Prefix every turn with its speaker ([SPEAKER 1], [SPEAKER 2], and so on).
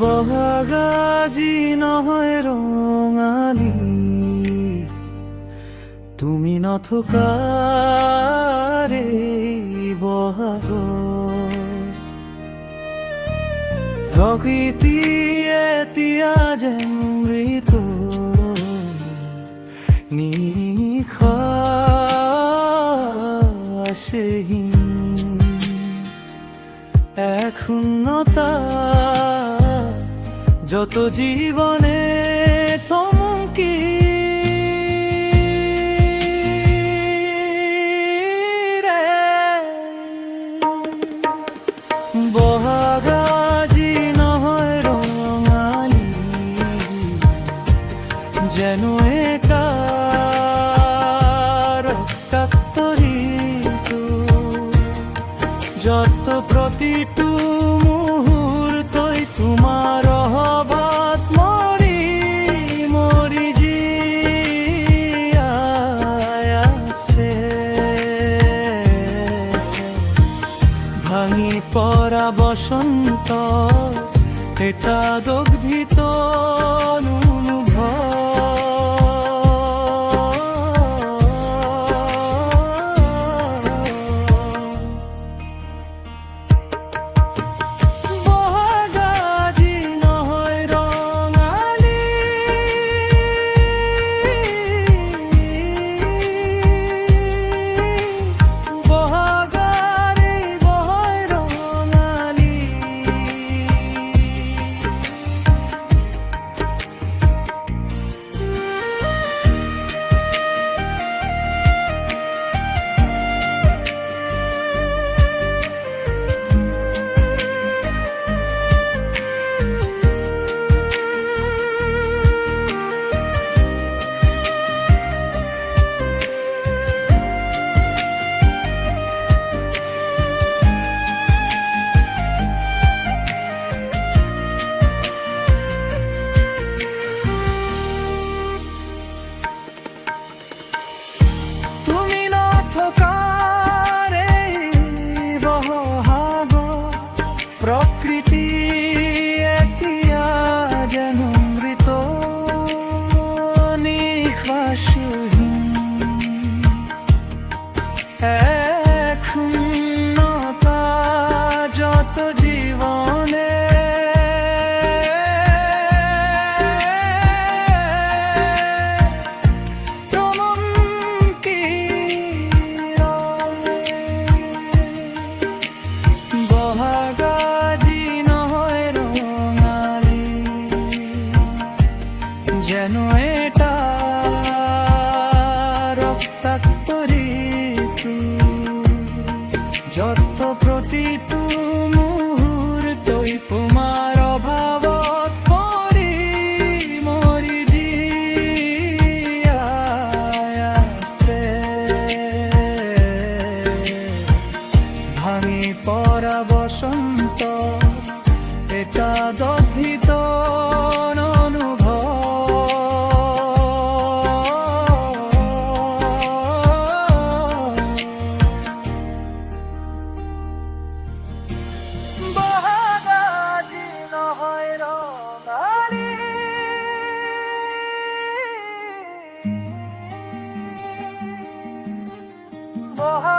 [SPEAKER 1] বহাগাজি নহয় ৰঙালী, তুমি নথকাৰে বহাগত। প্ৰকৃতি এতিয়া যেন মৃত, নিঃশ্বাসহীন এক শূন্যতা, যত জীবনে থমকি রে। বহাগাজি নহয় ৰঙালী, যেন এটা ৰক্তাক্ত ঋতু, যত প্ৰতিটো মুহূৰ্তই তোমাৰ অভাৱত মৰি মৰি জীয়াই আছে। ভাঙি পৰা বসন্ত এটা দগ্ধিত প্রকৃতি এতিয়া যেন মৃত, নিঃশ্বাসহীন এক শূন্যতা, যত জীবনে থমকি রয়। বহাগাজি নহয় ৰঙালী, যেন এটা ৰক্তাক্ত ঋতু, যত প্ৰতিটো মুহূৰ্তই তোমাৰ অভাৱত মৰি মৰি জীয়াই আছে। ভাঙি পৰা বসন্ত এটা দগ্ধিত বহাগাজি নহয় ৰঙালী, বহাগাজি